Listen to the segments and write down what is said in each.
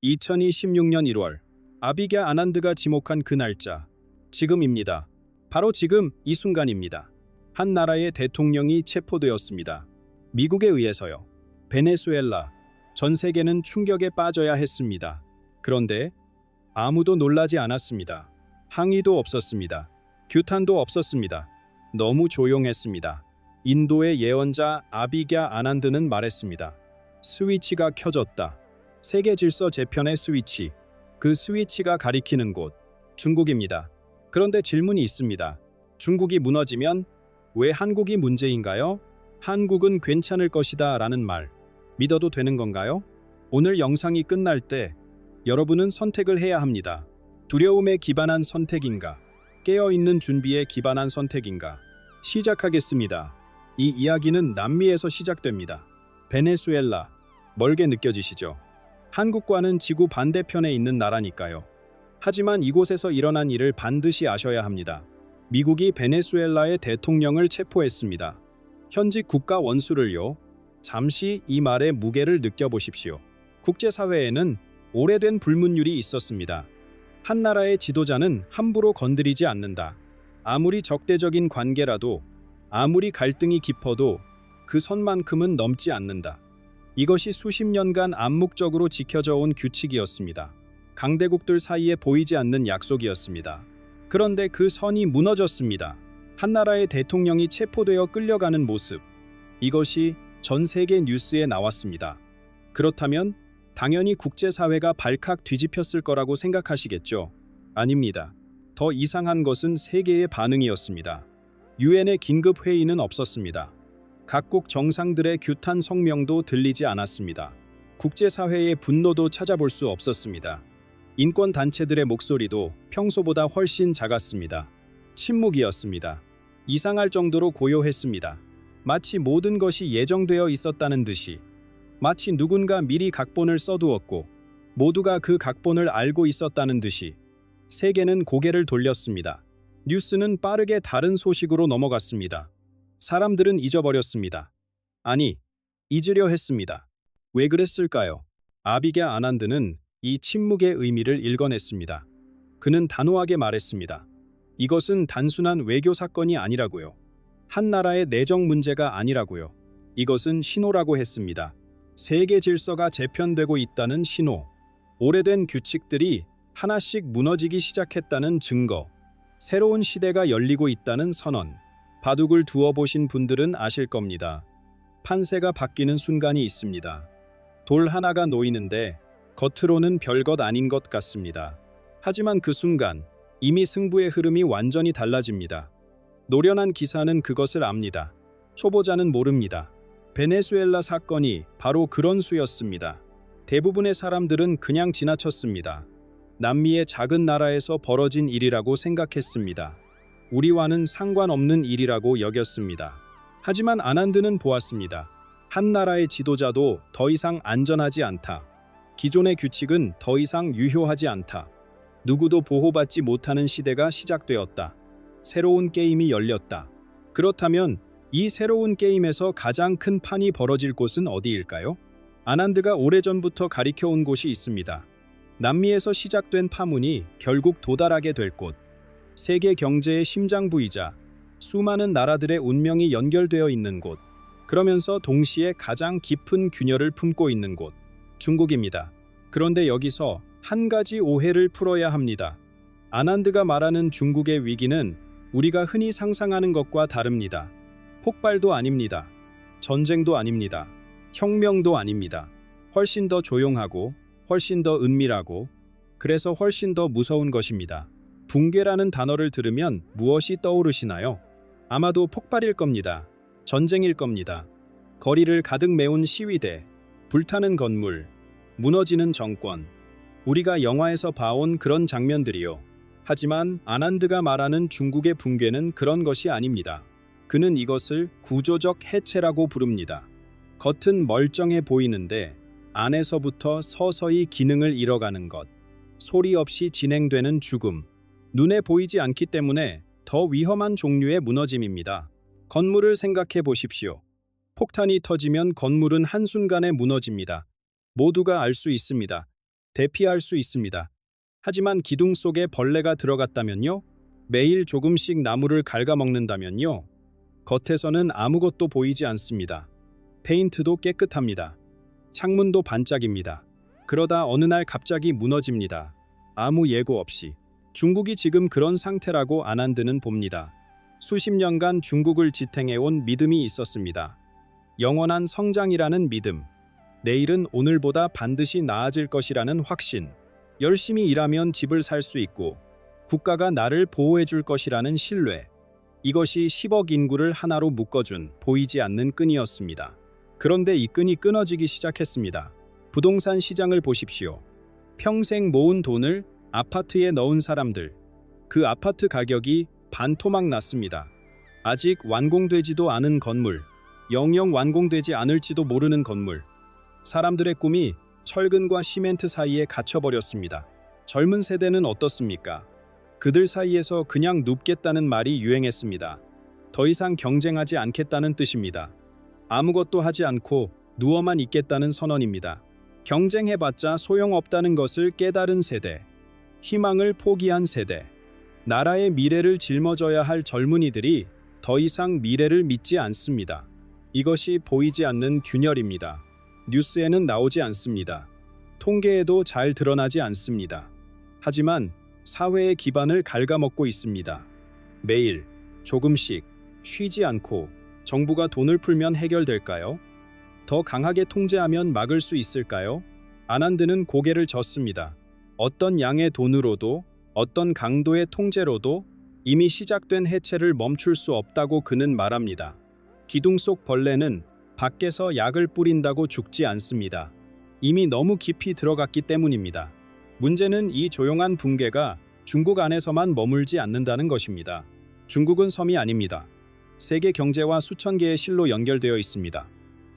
2026년 1월 아비게 아난드가 지목한 그 날짜, 지금입니다. 바로 지금 이 순간입니다. 한 나라의 대통령이 체포되었습니다. 미국에 의해서요. 베네수엘라, 전 세계는 충격에 빠져야 했습니다. 그런데 아무도 놀라지 않았습니다. 항의도 없었습니다. 규탄도 없었습니다. 너무 조용했습니다. 인도의 예언자 아비게 아난드는 말했습니다. 스위치가 켜졌다. 세계 질서 재편의 스위치, 그 스위치가 가리키는 곳, 중국입니다. 그런데 질문이 있습니다. 중국이 무너지면 왜 한국이 문제인가요? 한국은 괜찮을 것이다 라는 말, 믿어도 되는 건가요? 오늘 영상이 끝날 때 여러분은 선택을 해야 합니다. 두려움에 기반한 선택인가? 깨어있는 준비에 기반한 선택인가? 시작하겠습니다. 이 이야기는 남미에서 시작됩니다. 베네수엘라, 멀게 느껴지시죠? 한국과는 지구 반대편에 있는 나라니까요. 하지만 이곳에서 일어난 일을 반드시 아셔야 합니다. 미국이 베네수엘라의 대통령을 체포했습니다. 현직 국가 원수를요. 잠시 이 말의 무게를 느껴보십시오. 국제사회에는 오래된 불문율이 있었습니다. 한 나라의 지도자는 함부로 건드리지 않는다. 아무리 적대적인 관계라도, 아무리 갈등이 깊어도 그 선만큼은 넘지 않는다. 이것이 수십 년간 암묵적으로 지켜져 온 규칙이었습니다. 강대국들 사이에 보이지 않는 약속이었습니다. 그런데 그 선이 무너졌습니다. 한 나라의 대통령이 체포되어 끌려가는 모습. 이것이 전 세계 뉴스에 나왔습니다. 그렇다면 당연히 국제사회가 발칵 뒤집혔을 거라고 생각하시겠죠? 아닙니다. 더 이상한 것은 세계의 반응이었습니다. 유엔의 긴급 회의는 없었습니다. 각국 정상들의 규탄 성명도 들리지 않았습니다. 국제사회의 분노도 찾아볼 수 없었습니다. 인권단체들의 목소리도 평소보다 훨씬 작았습니다. 침묵이었습니다. 이상할 정도로 고요했습니다. 마치 모든 것이 예정되어 있었다는 듯이, 마치 누군가 미리 각본을 써두었고 모두가 그 각본을 알고 있었다는 듯이 세계는 고개를 돌렸습니다. 뉴스는 빠르게 다른 소식으로 넘어갔습니다. 사람들은 잊어버렸습니다. 아니, 잊으려 했습니다. 왜 그랬을까요? 아비게 아난드는 이 침묵의 의미를 읽어냈습니다. 그는 단호하게 말했습니다. 이것은 단순한 외교 사건이 아니라고요. 한 나라의 내정 문제가 아니라고요. 이것은 신호라고 했습니다. 세계 질서가 재편되고 있다는 신호. 오래된 규칙들이 하나씩 무너지기 시작했다는 증거. 새로운 시대가 열리고 있다는 선언. 바둑을 두어 보신 분들은 아실 겁니다. 판세가 바뀌는 순간이 있습니다. 돌 하나가 놓이는데 겉으로는 별것 아닌 것 같습니다. 하지만 그 순간 이미 승부의 흐름이 완전히 달라집니다. 노련한 기사는 그것을 압니다. 초보자는 모릅니다. 베네수엘라 사건이 바로 그런 수였습니다. 대부분의 사람들은 그냥 지나쳤습니다. 남미의 작은 나라에서 벌어진 일이라고 생각했습니다. 우리와는 상관없는 일이라고 여겼습니다. 하지만 아난드는 보았습니다. 한 나라의 지도자도 더 이상 안전하지 않다. 기존의 규칙은 더 이상 유효하지 않다. 누구도 보호받지 못하는 시대가 시작되었다. 새로운 게임이 열렸다. 그렇다면 이 새로운 게임에서 가장 큰 판이 벌어질 곳은 어디일까요? 아난드가 오래전부터 가리켜온 곳이 있습니다. 남미에서 시작된 파문이 결국 도달하게 될 곳. 세계 경제의 심장부이자 수많은 나라들의 운명이 연결되어 있는 곳. 그러면서 동시에 가장 깊은 균열을 품고 있는 곳. 중국입니다. 그런데 여기서 한 가지 오해를 풀어야 합니다. 아난드가 말하는 중국의 위기는 우리가 흔히 상상하는 것과 다릅니다. 폭발도 아닙니다. 전쟁도 아닙니다. 혁명도 아닙니다. 훨씬 더 조용하고 훨씬 더 은밀하고 그래서 훨씬 더 무서운 것입니다. 붕괴라는 단어를 들으면 무엇이 떠오르시나요? 아마도 폭발일 겁니다. 전쟁일 겁니다. 거리를 가득 메운 시위대, 불타는 건물, 무너지는 정권. 우리가 영화에서 봐온 그런 장면들이요. 하지만 아난드가 말하는 중국의 붕괴는 그런 것이 아닙니다. 그는 이것을 구조적 해체라고 부릅니다. 겉은 멀쩡해 보이는데 안에서부터 서서히 기능을 잃어가는 것. 소리 없이 진행되는 죽음. 눈에 보이지 않기 때문에 더 위험한 종류의 무너짐입니다. 건물을 생각해 보십시오. 폭탄이 터지면 건물은 한순간에 무너집니다. 모두가 알 수 있습니다. 대피할 수 있습니다. 하지만 기둥 속에 벌레가 들어갔다면요? 매일 조금씩 나무를 갉아먹는다면요? 겉에서는 아무것도 보이지 않습니다. 페인트도 깨끗합니다. 창문도 반짝입니다. 그러다 어느 날 갑자기 무너집니다. 아무 예고 없이. 중국이 지금 그런 상태라고 아난드는 봅니다. 수십 년간 중국을 지탱해온 믿음이 있었습니다. 영원한 성장이라는 믿음. 내일은 오늘보다 반드시 나아질 것이라는 확신. 열심히 일하면 집을 살 수 있고 국가가 나를 보호해 줄 것이라는 신뢰. 이것이 10억 인구를 하나로 묶어준 보이지 않는 끈이었습니다. 그런데 이 끈이 끊어지기 시작했습니다. 부동산 시장을 보십시오. 평생 모은 돈을 아파트에 넣은 사람들. 그 아파트 가격이 반토막 났습니다. 아직 완공되지도 않은 건물, 영영 완공되지 않을지도 모르는 건물. 사람들의 꿈이 철근과 시멘트 사이에 갇혀버렸습니다. 젊은 세대는 어떻습니까? 그들 사이에서 그냥 눕겠다는 말이 유행했습니다. 더 이상 경쟁하지 않겠다는 뜻입니다. 아무것도 하지 않고 누워만 있겠다는 선언입니다. 경쟁해봤자 소용없다는 것을 깨달은 세대. 희망을 포기한 세대. 나라의 미래를 짊어져야 할 젊은이들이 더 이상 미래를 믿지 않습니다. 이것이 보이지 않는 균열입니다. 뉴스에는 나오지 않습니다. 통계에도 잘 드러나지 않습니다. 하지만 사회의 기반을 갉아먹고 있습니다. 매일 조금씩 쉬지 않고 정부가 돈을 풀면 해결될까요? 더 강하게 통제하면 막을 수 있을까요? 아난드는 고개를 젓습니다. 어떤 양의 돈으로도 어떤 강도의 통제로도 이미 시작된 해체를 멈출 수 없다고 그는 말합니다. 기둥 속 벌레는 밖에서 약을 뿌린다고 죽지 않습니다. 이미 너무 깊이 들어갔기 때문입니다. 문제는 이 조용한 붕괴가 중국 안에서만 머물지 않는다는 것입니다. 중국은 섬이 아닙니다. 세계 경제와 수천 개의 실로 연결되어 있습니다.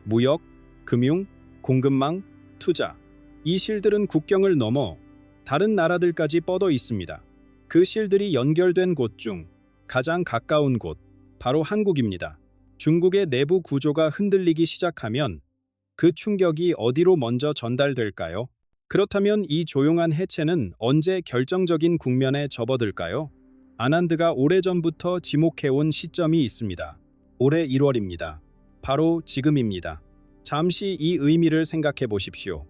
무역, 금융, 공급망, 투자. 이 실들은 국경을 넘어 다른 나라들까지 뻗어 있습니다. 그 실들이 연결된 곳 중 가장 가까운 곳, 바로 한국입니다. 중국의 내부 구조가 흔들리기 시작하면 그 충격이 어디로 먼저 전달될까요? 그렇다면 이 조용한 해체는 언제 결정적인 국면에 접어들까요? 아난드가 오래전부터 지목해온 시점이 있습니다. 올해 1월입니다. 바로 지금입니다. 잠시 이 의미를 생각해 보십시오.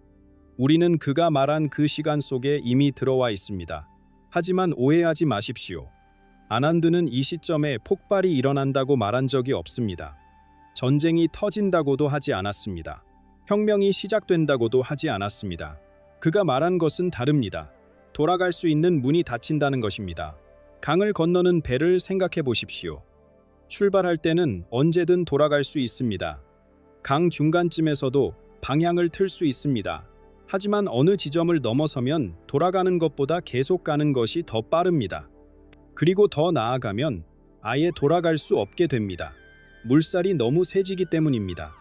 우리는 그가 말한 그 시간 속에 이미 들어와 있습니다. 하지만 오해하지 마십시오. 아난드는 이 시점에 폭발이 일어난다고 말한 적이 없습니다. 전쟁이 터진다고도 하지 않았습니다. 혁명이 시작된다고도 하지 않았습니다. 그가 말한 것은 다릅니다. 돌아갈 수 있는 문이 닫힌다는 것입니다. 강을 건너는 배를 생각해 보십시오. 출발할 때는 언제든 돌아갈 수 있습니다. 강 중간쯤에서도 방향을 틀 수 있습니다. 하지만 어느 지점을 넘어서면 돌아가는 것보다 계속 가는 것이 더 빠릅니다. 그리고 더 나아가면 아예 돌아갈 수 없게 됩니다. 물살이 너무 세지기 때문입니다.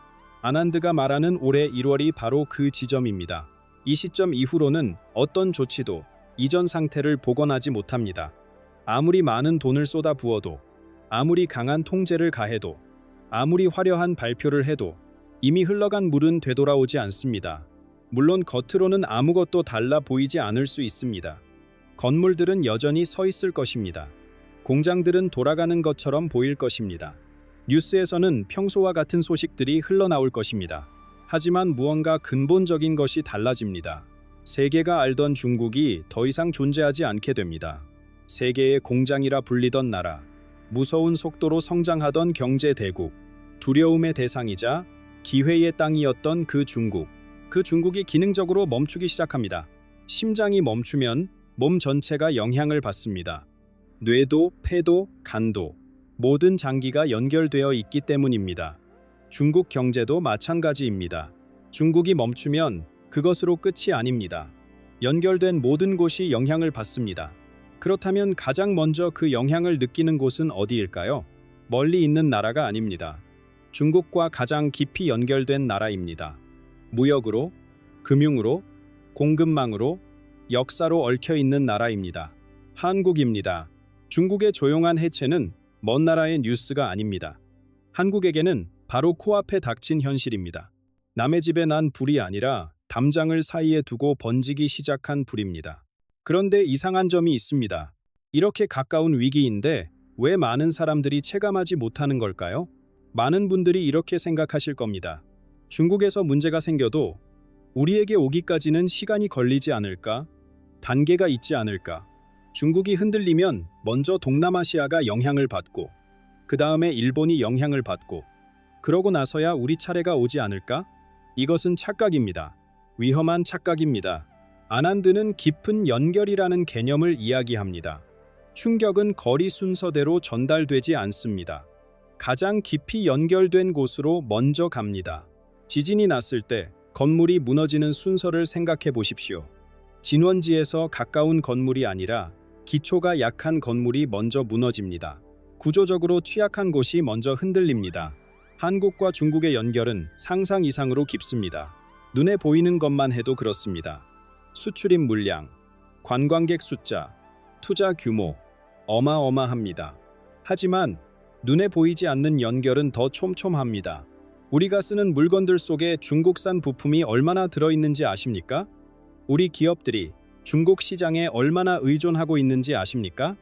아난드가 말하는 올해 1월이 바로 그 지점입니다. 이 시점 이후로는 어떤 조치도 이전 상태를 복원하지 못합니다. 아무리 많은 돈을 쏟아 부어도, 아무리 강한 통제를 가해도, 아무리 화려한 발표를 해도 이미 흘러간 물은 되돌아오지 않습니다. 물론 겉으로는 아무것도 달라 보이지 않을 수 있습니다. 건물들은 여전히 서 있을 것입니다. 공장들은 돌아가는 것처럼 보일 것입니다. 뉴스에서는 평소와 같은 소식들이 흘러나올 것입니다. 하지만 무언가 근본적인 것이 달라집니다. 세계가 알던 중국이 더 이상 존재하지 않게 됩니다. 세계의 공장이라 불리던 나라, 무서운 속도로 성장하던 경제 대국, 두려움의 대상이자 기회의 땅이었던 그 중국. 그 중국이 기능적으로 멈추기 시작합니다. 심장이 멈추면 몸 전체가 영향을 받습니다. 뇌도, 폐도, 간도, 모든 장기가 연결되어 있기 때문입니다. 중국 경제도 마찬가지입니다. 중국이 멈추면 그것으로 끝이 아닙니다. 연결된 모든 곳이 영향을 받습니다. 그렇다면 가장 먼저 그 영향을 느끼는 곳은 어디일까요? 멀리 있는 나라가 아닙니다. 중국과 가장 깊이 연결된 나라입니다. 무역으로, 금융으로, 공급망으로, 역사로 얽혀 있는 나라입니다. 한국입니다. 중국의 조용한 해체는 먼 나라의 뉴스가 아닙니다. 한국에게는 바로 코앞에 닥친 현실입니다. 남의 집에 난 불이 아니라 담장을 사이에 두고 번지기 시작한 불입니다. 그런데 이상한 점이 있습니다. 이렇게 가까운 위기인데 왜 많은 사람들이 체감하지 못하는 걸까요? 많은 분들이 이렇게 생각하실 겁니다. 중국에서 문제가 생겨도 우리에게 오기까지는 시간이 걸리지 않을까? 단계가 있지 않을까? 중국이 흔들리면 먼저 동남아시아가 영향을 받고 그 다음에 일본이 영향을 받고 그러고 나서야 우리 차례가 오지 않을까? 이것은 착각입니다. 위험한 착각입니다. 아난드는 깊은 연결이라는 개념을 이야기합니다. 충격은 거리 순서대로 전달되지 않습니다. 가장 깊이 연결된 곳으로 먼저 갑니다. 지진이 났을 때 건물이 무너지는 순서를 생각해 보십시오. 진원지에서 가까운 건물이 아니라 기초가 약한 건물이 먼저 무너집니다. 구조적으로 취약한 곳이 먼저 흔들립니다. 한국과 중국의 연결은 상상 이상으로 깊습니다. 눈에 보이는 것만 해도 그렇습니다. 수출입 물량, 관광객 숫자, 투자 규모, 어마어마합니다. 하지만 눈에 보이지 않는 연결은 더 촘촘합니다. 우리가 쓰는 물건들 속에 중국산 부품이 얼마나 들어있는지 아십니까? 우리 기업들이 중국 시장에 얼마나 의존하고 있는지 아십니까?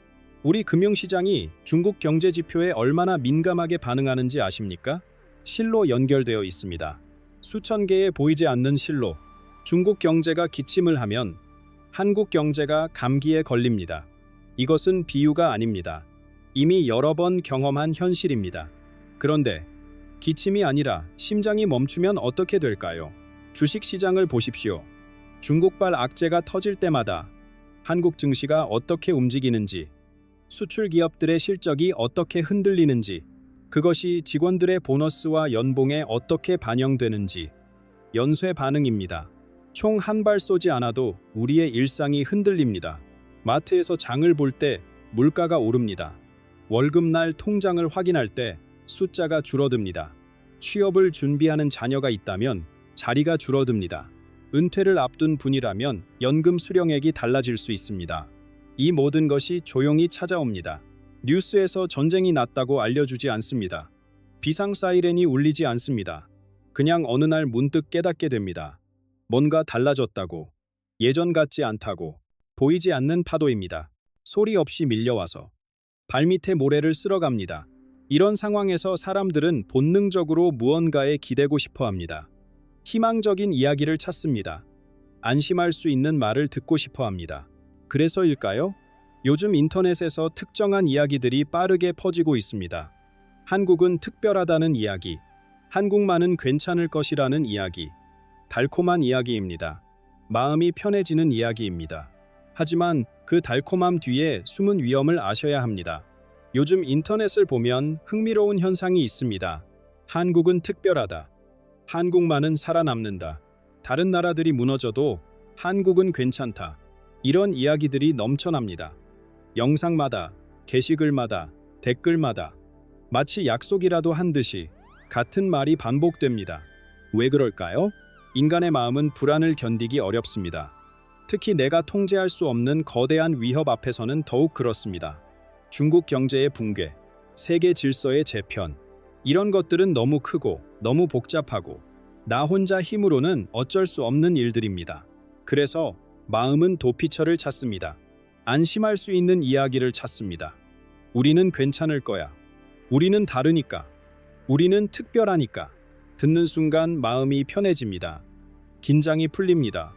우리 금융시장이 중국 경제 지표에 얼마나 민감하게 반응하는지 아십니까? 실로 연결되어 있습니다. 수천 개의 보이지 않는 실로 중국 경제가 기침을 하면 한국 경제가 감기에 걸립니다. 이것은 비유가 아닙니다. 이미 여러 번 경험한 현실입니다. 그런데 기침이 아니라 심장이 멈추면 어떻게 될까요? 주식시장을 보십시오. 중국발 악재가 터질 때마다 한국 증시가 어떻게 움직이는지, 수출 기업들의 실적이 어떻게 흔들리는지, 그것이 직원들의 보너스와 연봉에 어떻게 반영되는지, 연쇄 반응입니다. 총 한 발 쏘지 않아도 우리의 일상이 흔들립니다. 마트에서 장을 볼 때 물가가 오릅니다. 월급날 통장을 확인할 때 숫자가 줄어듭니다. 취업을 준비하는 자녀가 있다면 자리가 줄어듭니다. 은퇴를 앞둔 분이라면 연금 수령액이 달라질 수 있습니다. 이 모든 것이 조용히 찾아옵니다. 뉴스에서 전쟁이 났다고 알려주지 않습니다. 비상 사이렌이 울리지 않습니다. 그냥 어느 날 문득 깨닫게 됩니다. 뭔가 달라졌다고, 예전 같지 않다고. 보이지 않는 파도입니다. 소리 없이 밀려와서 발밑에 모래를 쓸어갑니다. 이런 상황에서 사람들은 본능적으로 무언가에 기대고 싶어 합니다. 희망적인 이야기를 찾습니다. 안심할 수 있는 말을 듣고 싶어 합니다. 그래서일까요? 요즘 인터넷에서 특정한 이야기들이 빠르게 퍼지고 있습니다. 한국은 특별하다는 이야기, 한국만은 괜찮을 것이라는 이야기, 달콤한 이야기입니다. 마음이 편해지는 이야기입니다. 하지만 그 달콤함 뒤에 숨은 위험을 아셔야 합니다. 요즘 인터넷을 보면 흥미로운 현상이 있습니다. 한국은 특별하다. 한국만은 살아남는다. 다른 나라들이 무너져도 한국은 괜찮다. 이런 이야기들이 넘쳐납니다. 영상마다, 게시글마다, 댓글마다 마치 약속이라도 한 듯이 같은 말이 반복됩니다. 왜 그럴까요? 인간의 마음은 불안을 견디기 어렵습니다. 특히 내가 통제할 수 없는 거대한 위협 앞에서는 더욱 그렇습니다. 중국 경제의 붕괴, 세계 질서의 재편, 이런 것들은 너무 크고 너무 복잡하고 나 혼자 힘으로는 어쩔 수 없는 일들입니다. 그래서 마음은 도피처를 찾습니다. 안심할 수 있는 이야기를 찾습니다. 우리는 괜찮을 거야. 우리는 다르니까. 우리는 특별하니까. 듣는 순간 마음이 편해집니다. 긴장이 풀립니다.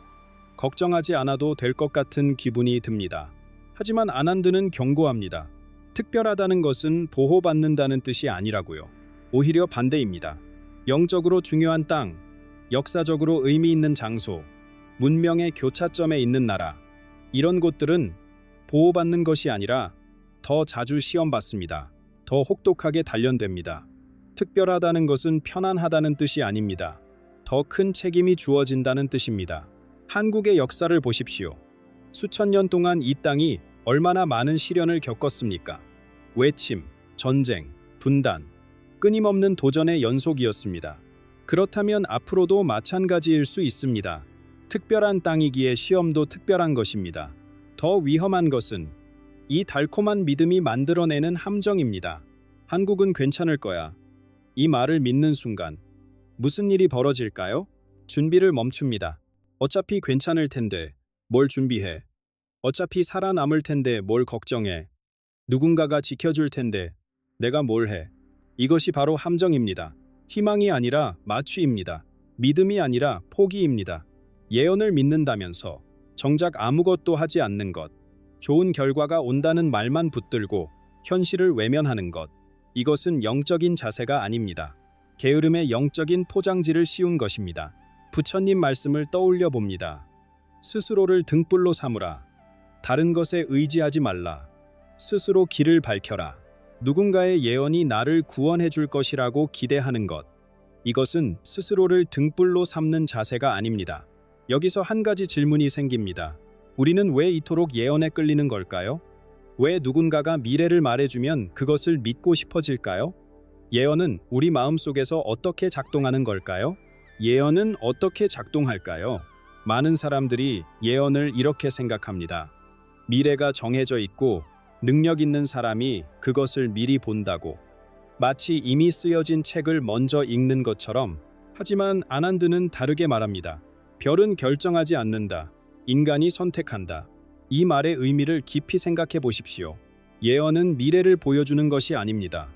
걱정하지 않아도 될 것 같은 기분이 듭니다. 하지만 아난드는 경고합니다. 특별하다는 것은 보호받는다는 뜻이 아니라고요. 오히려 반대입니다. 영적으로 중요한 땅, 역사적으로 의미 있는 장소, 문명의 교차점에 있는 나라, 이런 곳들은 보호받는 것이 아니라 더 자주 시험받습니다. 더 혹독하게 단련됩니다. 특별하다는 것은 편안하다는 뜻이 아닙니다. 더 큰 책임이 주어진다는 뜻입니다. 한국의 역사를 보십시오. 수천 년 동안 이 땅이 얼마나 많은 시련을 겪었습니까? 외침, 전쟁, 분단, 끊임없는 도전의 연속이었습니다. 그렇다면 앞으로도 마찬가지일 수 있습니다. 특별한 땅이기에 시험도 특별한 것입니다. 더 위험한 것은 이 달콤한 믿음이 만들어내는 함정입니다. 한국은 괜찮을 거야. 이 말을 믿는 순간 무슨 일이 벌어질까요? 준비를 멈춥니다. 어차피 괜찮을 텐데 뭘 준비해? 어차피 살아남을 텐데 뭘 걱정해? 누군가가 지켜줄 텐데 내가 뭘 해? 이것이 바로 함정입니다. 희망이 아니라 마취입니다. 믿음이 아니라 포기입니다. 예언을 믿는다면서 정작 아무것도 하지 않는 것, 좋은 결과가 온다는 말만 붙들고 현실을 외면하는 것, 이것은 영적인 자세가 아닙니다. 게으름의 영적인 포장지를 씌운 것입니다. 부처님 말씀을 떠올려 봅니다. 스스로를 등불로 삼으라. 다른 것에 의지하지 말라. 스스로 길을 밝혀라. 누군가의 예언이 나를 구원해 줄 것이라고 기대하는 것. 이것은 스스로를 등불로 삼는 자세가 아닙니다. 여기서 한 가지 질문이 생깁니다. 우리는 왜 이토록 예언에 끌리는 걸까요? 왜 누군가가 미래를 말해주면 그것을 믿고 싶어질까요? 예언은 우리 마음속에서 어떻게 작동하는 걸까요? 예언은 어떻게 작동할까요? 많은 사람들이 예언을 이렇게 생각합니다. 미래가 정해져 있고 능력 있는 사람이 그것을 미리 본다고. 마치 이미 쓰여진 책을 먼저 읽는 것처럼. 하지만 아난드는 다르게 말합니다. 별은 결정하지 않는다. 인간이 선택한다. 이 말의 의미를 깊이 생각해 보십시오. 예언은 미래를 보여주는 것이 아닙니다.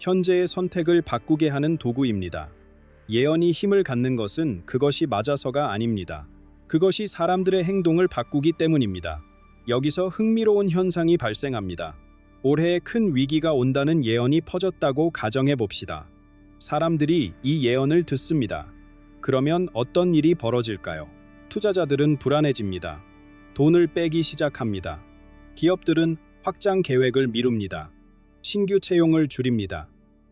현재의 선택을 바꾸게 하는 도구입니다. 예언이 힘을 갖는 것은 그것이 맞아서가 아닙니다. 그것이 사람들의 행동을 바꾸기 때문입니다. 여기서 흥미로운 현상이 발생합니다. 올해 큰 위기가 온다는 예언이 퍼졌다고 가정해 봅시다. 사람들이 이 예언을 듣습니다. 그러면 어떤 일이 벌어질까요? 투자자들은 불안해집니다. 돈을 빼기 시작합니다. 기업들은 확장 계획을 미룹니다. 신규 채용을 줄입니다.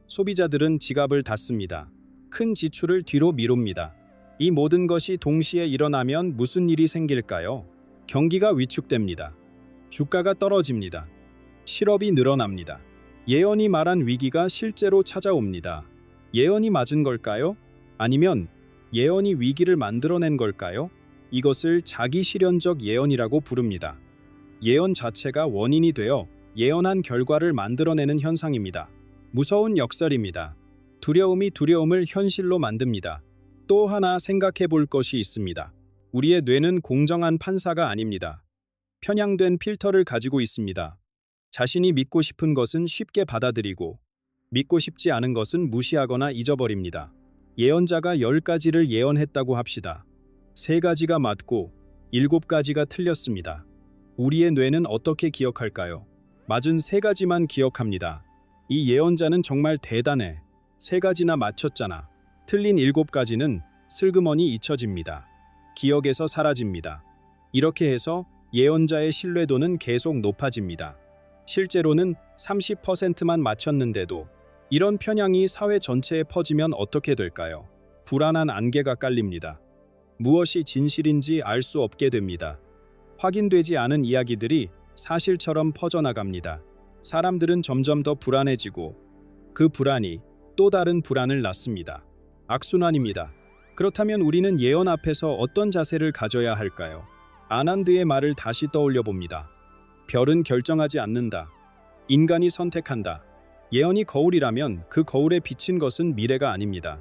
소비자들은 지갑을 닫습니다. 큰 지출을 뒤로 미룹니다. 이 모든 것이 동시에 일어나면 무슨 일이 생길까요? 경기가 위축됩니다. 주가가 떨어집니다. 실업이 늘어납니다. 예언이 말한 위기가 실제로 찾아옵니다. 예언이 맞은 걸까요? 아니면 예언이 위기를 만들어낸 걸까요? 이것을 자기실현적 예언이라고 부릅니다. 예언 자체가 원인이 되어 예언한 결과를 만들어내는 현상입니다. 무서운 역설입니다. 두려움이 두려움을 현실로 만듭니다. 또 하나 생각해 볼 것이 있습니다. 우리의 뇌는 공정한 판사가 아닙니다. 편향된 필터를 가지고 있습니다. 자신이 믿고 싶은 것은 쉽게 받아들이고 믿고 싶지 않은 것은 무시하거나 잊어버립니다. 예언자가 10가지를 예언했다고 합시다. 3가지가 맞고 7가지가 틀렸습니다. 우리의 뇌는 어떻게 기억할까요? 맞은 3가지만 기억합니다. 이 예언자는 정말 대단해. 3가지나 맞췄잖아. 틀린 7가지는 슬그머니 잊혀집니다. 기억에서 사라집니다. 이렇게 해서 예언자의 신뢰도는 계속 높아집니다. 실제로는 30%만 맞췄는데도 이런 편향이 사회 전체에 퍼지면 어떻게 될까요? 불안한 안개가 깔립니다. 무엇이 진실인지 알 수 없게 됩니다. 확인되지 않은 이야기들이 사실처럼 퍼져나갑니다. 사람들은 점점 더 불안해지고 그 불안이 또 다른 불안을 낳습니다. 악순환입니다. 그렇다면 우리는 예언 앞에서 어떤 자세를 가져야 할까요? 아난드의 말을 다시 떠올려 봅니다. 별은 결정하지 않는다. 인간이 선택한다. 예언이 거울이라면 그 거울에 비친 것은 미래가 아닙니다.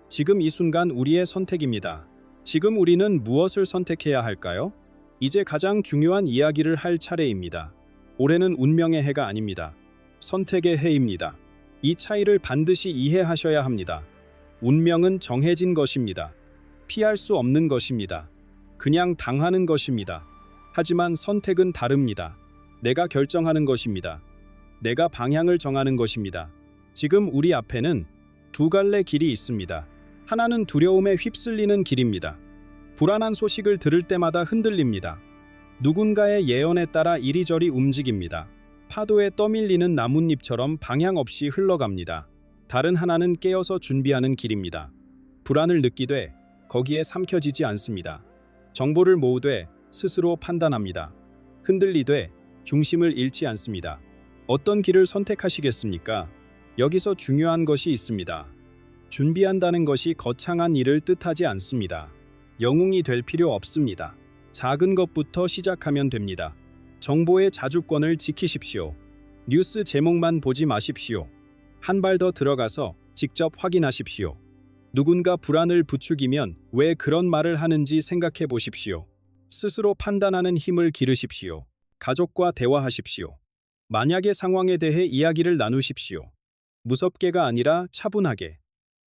지금 이 순간 우리의 선택입니다. 지금 우리는 무엇을 선택해야 할까요? 이제 가장 중요한 이야기를 할 차례입니다. 올해는 운명의 해가 아닙니다. 선택의 해입니다. 이 차이를 반드시 이해하셔야 합니다. 운명은 정해진 것입니다. 피할 수 없는 것입니다. 그냥 당하는 것입니다. 하지만 선택은 다릅니다. 내가 결정하는 것입니다. 내가 방향을 정하는 것입니다. 지금 우리 앞에는 2갈래 길이 있습니다. 하나는 두려움에 휩쓸리는 길입니다. 불안한 소식을 들을 때마다 흔들립니다. 누군가의 예언에 따라 이리저리 움직입니다. 파도에 떠밀리는 나뭇잎처럼 방향 없이 흘러갑니다. 다른 하나는 깨어서 준비하는 길입니다. 불안을 느끼되 거기에 삼켜지지 않습니다. 정보를 모으되 스스로 판단합니다. 흔들리되 중심을 잃지 않습니다. 어떤 길을 선택하시겠습니까? 여기서 중요한 것이 있습니다. 준비한다는 것이 거창한 일을 뜻하지 않습니다. 영웅이 될 필요 없습니다. 작은 것부터 시작하면 됩니다. 정보의 자주권을 지키십시오. 뉴스 제목만 보지 마십시오. 한 발 더 들어가서 직접 확인하십시오. 누군가 불안을 부추기면 왜 그런 말을 하는지 생각해 보십시오. 스스로 판단하는 힘을 기르십시오. 가족과 대화하십시오. 만약의 상황에 대해 이야기를 나누십시오. 무섭게가 아니라 차분하게.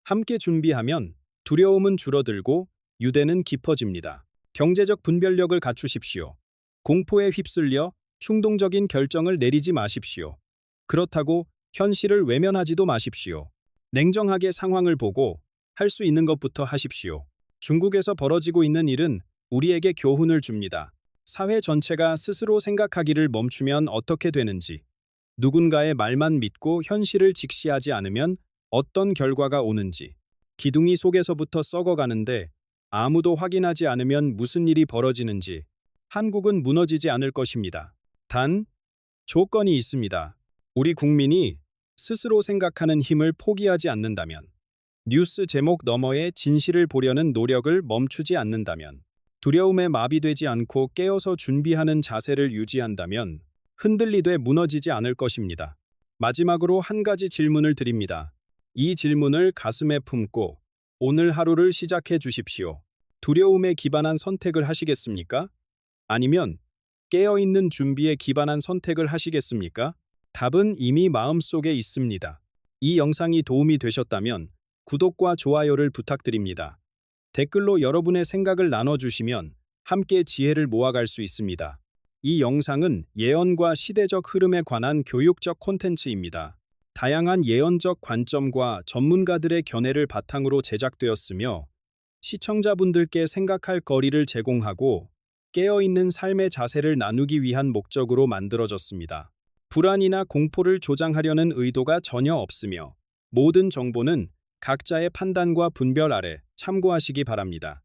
함께 준비하면 두려움은 줄어들고 유대는 깊어집니다. 경제적 분별력을 갖추십시오. 공포에 휩쓸려 충동적인 결정을 내리지 마십시오. 그렇다고 현실을 외면하지도 마십시오. 냉정하게 상황을 보고 할 수 있는 것부터 하십시오. 중국에서 벌어지고 있는 일은 우리에게 교훈을 줍니다. 사회 전체가 스스로 생각하기를 멈추면 어떻게 되는지, 누군가의 말만 믿고 현실을 직시하지 않으면 어떤 결과가 오는지, 기둥이 속에서부터 썩어가는데 아무도 확인하지 않으면 무슨 일이 벌어지는지, 한국은 무너지지 않을 것입니다. 단, 조건이 있습니다. 우리 국민이 스스로 생각하는 힘을 포기하지 않는다면, 뉴스 제목 너머의 진실을 보려는 노력을 멈추지 않는다면, 두려움에 마비되지 않고 깨어서 준비하는 자세를 유지한다면 흔들리되 무너지지 않을 것입니다. 마지막으로 한 가지 질문을 드립니다. 이 질문을 가슴에 품고 오늘 하루를 시작해 주십시오. 두려움에 기반한 선택을 하시겠습니까? 아니면 깨어있는 준비에 기반한 선택을 하시겠습니까? 답은 이미 마음속에 있습니다. 이 영상이 도움이 되셨다면 구독과 좋아요를 부탁드립니다. 댓글로 여러분의 생각을 나눠주시면 함께 지혜를 모아갈 수 있습니다. 이 영상은 예언과 시대적 흐름에 관한 교육적 콘텐츠입니다. 다양한 예언적 관점과 전문가들의 견해를 바탕으로 제작되었으며 시청자분들께 생각할 거리를 제공하고 깨어있는 삶의 자세를 나누기 위한 목적으로 만들어졌습니다. 불안이나 공포를 조장하려는 의도가 전혀 없으며 모든 정보는 각자의 판단과 분별 아래 참고하시기 바랍니다.